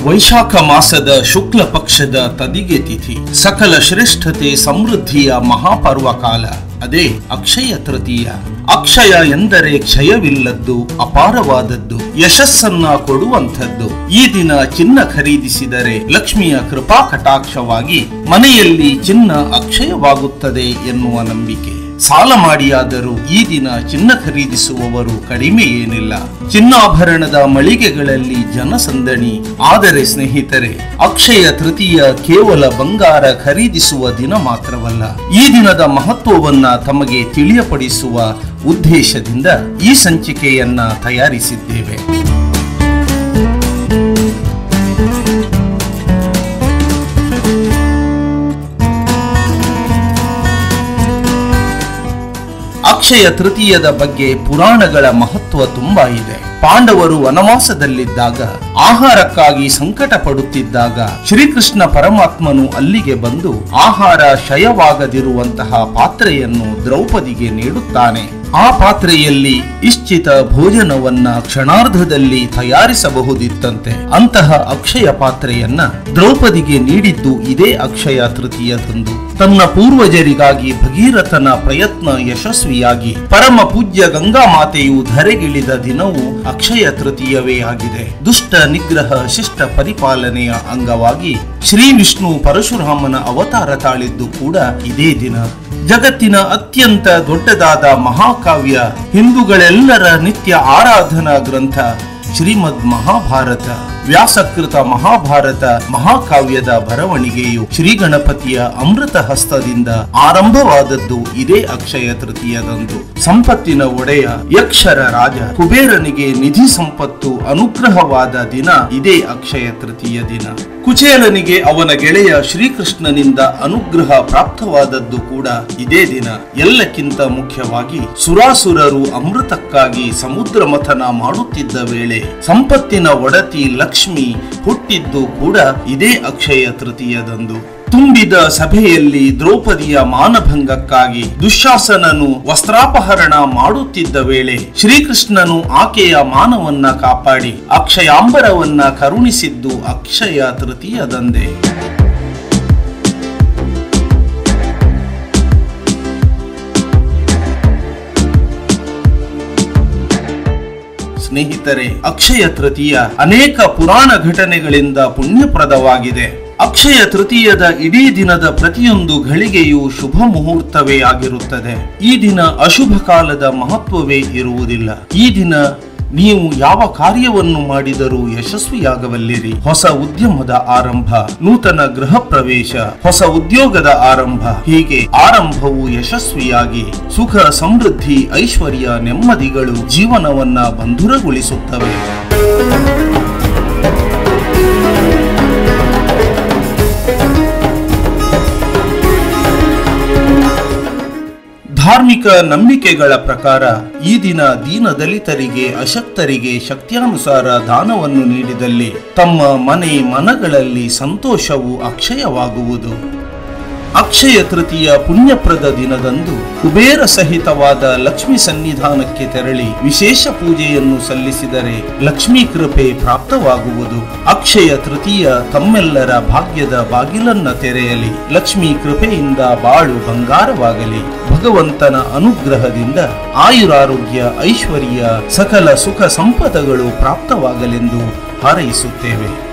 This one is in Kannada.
ವೈಶಾಖ ಮಾಸದ ಶುಕ್ಲ ಪಕ್ಷದ ತದಿಗೆ ತಿಥಿ ಸಕಲ ಶ್ರೇಷ್ಠತೆ ಸಮೃದ್ಧಿಯ ಮಹಾಪರ್ವ ಕಾಲ. ಅದೇ ಅಕ್ಷಯ ತೃತೀಯ. ಅಕ್ಷಯ ಎಂದರೆ ಕ್ಷಯವಿಲ್ಲದ್ದು, ಅಪಾರವಾದದ್ದು, ಯಶಸ್ಸನ್ನ ಕೊಡುವಂಥದ್ದು. ಈ ದಿನ ಚಿನ್ನ ಖರೀದಿಸಿದರೆ ಲಕ್ಷ್ಮಿಯ ಕೃಪಾ ಕಟಾಕ್ಷವಾಗಿ ಮನೆಯಲ್ಲಿ ಚಿನ್ನ ಅಕ್ಷಯವಾಗುತ್ತದೆ ಎನ್ನುವ ನಂಬಿಕೆ. ಸಾಲ ಮಾಡಿಯಾದರೂ ಈ ದಿನ ಚಿನ್ನ ಖರೀದಿಸುವವರು ಕಡಿಮೆ ಏನಿಲ್ಲ. ಚಿನ್ನಾಭರಣದ ಮಳಿಗೆಗಳಲ್ಲಿ ಜನಸಂದಣಿ. ಆದರೆ ಸ್ನೇಹಿತರೆ, ಅಕ್ಷಯ ತೃತೀಯ ಕೇವಲ ಬಂಗಾರ ಖರೀದಿಸುವ ದಿನ ಮಾತ್ರವಲ್ಲ. ಈ ದಿನದ ಮಹತ್ವವನ್ನ ತಮಗೆ ತಿಳಿಯಪಡಿಸುವ ಉದ್ದೇಶದಿಂದ ಈ ಸಂಚಿಕೆಯನ್ನ ತಯಾರಿಸಿದ್ದೇವೆ. ಅಕ್ಷಯ ತೃತೀಯದ ಬಗ್ಗೆ ಪುರಾಣಗಳ ಮಹತ್ವ ತುಂಬಾ ಇದೆ. ಪಾಂಡವರು ವನವಾಸದಲ್ಲಿದ್ದಾಗ, ಆಹಾರಕ್ಕಾಗಿ ಸಂಕಟ ಪಡುತ್ತಿದ್ದಾಗ ಶ್ರೀಕೃಷ್ಣ ಪರಮಾತ್ಮನು ಅಲ್ಲಿಗೆ ಬಂದು ಆಹಾರ ಕ್ಷಯವಾಗದಿರುವಂತಹ ಪಾತ್ರೆಯನ್ನು ದ್ರೌಪದಿಗೆ ನೀಡುತ್ತಾನೆ. ಆ ಪಾತ್ರೆಯಲ್ಲಿ ಇಶ್ಚಿತ ಭೋಜನವನ್ನ ಕ್ಷಣಾರ್ಧದಲ್ಲಿ ತಯಾರಿಸಬಹುದಿತ್ತಂತೆ. ಅಂತಹ ಅಕ್ಷಯ ಪಾತ್ರೆಯನ್ನ ದ್ರೌಪದಿಗೆ ನೀಡಿದ್ದು ಇದೇ ಅಕ್ಷಯ ತೃತೀಯದಂದು. ತನ್ನ ಪೂರ್ವಜರಿಗಾಗಿ ಭಗೀರಥನ ಪ್ರಯತ್ನ ಯಶಸ್ವಿಯಾಗಿ ಪರಮ ಪೂಜ್ಯ ಗಂಗಾ ಮಾತೆಯು ಧರೆಗಿಳಿದ ದಿನವೂ ಅಕ್ಷಯ ತೃತೀಯವೇ ಆಗಿದೆ. ದುಷ್ಟ ನಿಗ್ರಹ ಶಿಷ್ಟ ಪರಿಪಾಲನೆಯ ಅಂಗವಾಗಿ ಶ್ರೀ ವಿಷ್ಣು ಪರಶುರಾಮನ ಅವತಾರ ತಾಳಿದ್ದು ಕೂಡ ಇದೇ ದಿನ. ಜಗತ್ತಿನ ಅತ್ಯಂತ ದೊಡ್ಡದಾದ ಮಹಾಕಾವ್ಯ, ಹಿಂದೂಗಳೆಲ್ಲರ ನಿತ್ಯ ಆರಾಧನಾ ಗ್ರಂಥ ಶ್ರೀಮದ್ ಮಹಾಭಾರತ, ವ್ಯಾಸಕೃತ ಮಹಾಭಾರತ ಮಹಾಕಾವ್ಯದ ಬರವಣಿಗೆಯು ಶ್ರೀ ಗಣಪತಿಯ ಅಮೃತ ಹಸ್ತದಿಂದ ಆರಂಭವಾದದ್ದು ಇದೇ ಅಕ್ಷಯ ತೃತೀಯದಂದು. ಸಂಪತ್ತಿನ ಒಡೆಯ ಯಕ್ಷರ ರಾಜ ಕುಬೇರನಿಗೆ ನಿಧಿ ಸಂಪತ್ತು ಅನುಗ್ರಹವಾದ ದಿನ ಇದೇ ಅಕ್ಷಯ ತೃತೀಯ ದಿನ. ಕುಚೇಲನಿಗೆ ಅವನ ಗೆಳೆಯ ಶ್ರೀಕೃಷ್ಣನಿಂದ ಅನುಗ್ರಹ ಪ್ರಾಪ್ತವಾದದ್ದು ಕೂಡ ಇದೇ ದಿನ. ಎಲ್ಲಕ್ಕಿಂತ ಮುಖ್ಯವಾಗಿ ಸುರಾಸುರರು ಅಮೃತಕ್ಕಾಗಿ ಸಮುದ್ರ ಮಥನ ಮಾಡುತ್ತಿದ್ದ ವೇಳೆ ಸಂಪತ್ತಿನ ಒಡತಿ ಲಕ್ಷ್ಮಿ ಹುಟ್ಟಿದ್ದು ಕೂಡ ಇದೇ ಅಕ್ಷಯ ತೃತೀಯದಂದು. ತುಂಬಿದ ಸಭೆಯಲ್ಲಿ ದ್ರೌಪದಿಯ ಮಾನಭಂಗಕ್ಕಾಗಿ ದುಶ್ಯಾಸನನು ವಸ್ತ್ರಾಪಹರಣ ಮಾಡುತ್ತಿದ್ದ ವೇಳೆ ಶ್ರೀಕೃಷ್ಣನು ಆಕೆಯ ಮಾನವನ್ನ ಕಾಪಾಡಿ ಅಕ್ಷಯಾಂಬರವನ್ನ ಕರುಣಿಸಿದ್ದು ಅಕ್ಷಯ ತೃತೀಯದಂದೇ. ಸ್ನೇಹಿತರೆ, ಅಕ್ಷಯ ತೃತೀಯ ಅನೇಕ ಪುರಾಣ ಘಟನೆಗಳಿಂದ ಪುಣ್ಯಪ್ರದವಾಗಿದೆ. ಅಕ್ಷಯ ತೃತೀಯದ ಇಡೀ ದಿನದ ಪ್ರತಿಯೊಂದು ಘಳಿಗೆಯೂ ಶುಭ ಮುಹೂರ್ತವೇ ಆಗಿರುತ್ತದೆ. ಈ ದಿನ ಅಶುಭ ಕಾಲದ ಮಹತ್ವವೇ ಇರುವುದಿಲ್ಲ. ಈ ದಿನ ನೀವು ಯಾವ ಕಾರ್ಯವನ್ನು ಮಾಡಿದರೂ ಯಶಸ್ವಿಯಾಗಬಲ್ಲಿರಿ. ಹೊಸ ಉದ್ಯಮದ ಆರಂಭ, ನೂತನ ಗೃಹ ಪ್ರವೇಶ, ಹೊಸ ಉದ್ಯೋಗದ ಆರಂಭ, ಹೀಗೆ ಆರಂಭವು ಯಶಸ್ವಿಯಾಗಿ ಸುಖ ಸಮೃದ್ಧಿ ಐಶ್ವರ್ಯ ನೆಮ್ಮದಿಗಳು ಜೀವನವನ್ನ ಬಂಧುರಗೊಳಿಸುತ್ತವೆ. ಧಾರ್ಮಿಕ ನಂಬಿಕೆಗಳ ಪ್ರಕಾರ ಈ ದಿನ ದೀನ ದಲಿತರಿಗೆ, ಅಶಕ್ತರಿಗೆ ಶಕ್ತಿಯಾನುಸಾರ ದಾನವನ್ನು ನೀಡಿದಲ್ಲಿ ತಮ್ಮ ಮನೆ ಮನಗಳಲ್ಲಿ ಸಂತೋಷವು ಅಕ್ಷಯವಾಗುವುದು. ಅಕ್ಷಯ ತೃತೀಯ ಪುಣ್ಯಪ್ರದ ದಿನದಂದು ಕುಬೇರ ಸಹಿತವಾದ ಲಕ್ಷ್ಮಿ ಸನ್ನಿಧಾನಕ್ಕೆ ತೆರಳಿ ವಿಶೇಷ ಪೂಜೆಯನ್ನು ಸಲ್ಲಿಸಿದರೆ ಲಕ್ಷ್ಮೀ ಕೃಪೆ ಪ್ರಾಪ್ತವಾಗುವುದು. ಅಕ್ಷಯ ತೃತೀಯ ತಮ್ಮೆಲ್ಲರ ಭಾಗ್ಯದ ಬಾಗಿಲನ್ನ ತೆರೆಯಲಿ. ಲಕ್ಷ್ಮೀ ಕೃಪೆಯಿಂದ ಬಾಳು ಬಂಗಾರವಾಗಲಿ. ಭಗವಂತನ ಅನುಗ್ರಹದಿಂದ ಆಯುರಾರೋಗ್ಯ ಐಶ್ವರ್ಯ ಸಕಲ ಸುಖ ಸಂಪದಗಳು ಪ್ರಾಪ್ತವಾಗಲೆಂದು ಹಾರೈಸುತ್ತೇವೆ.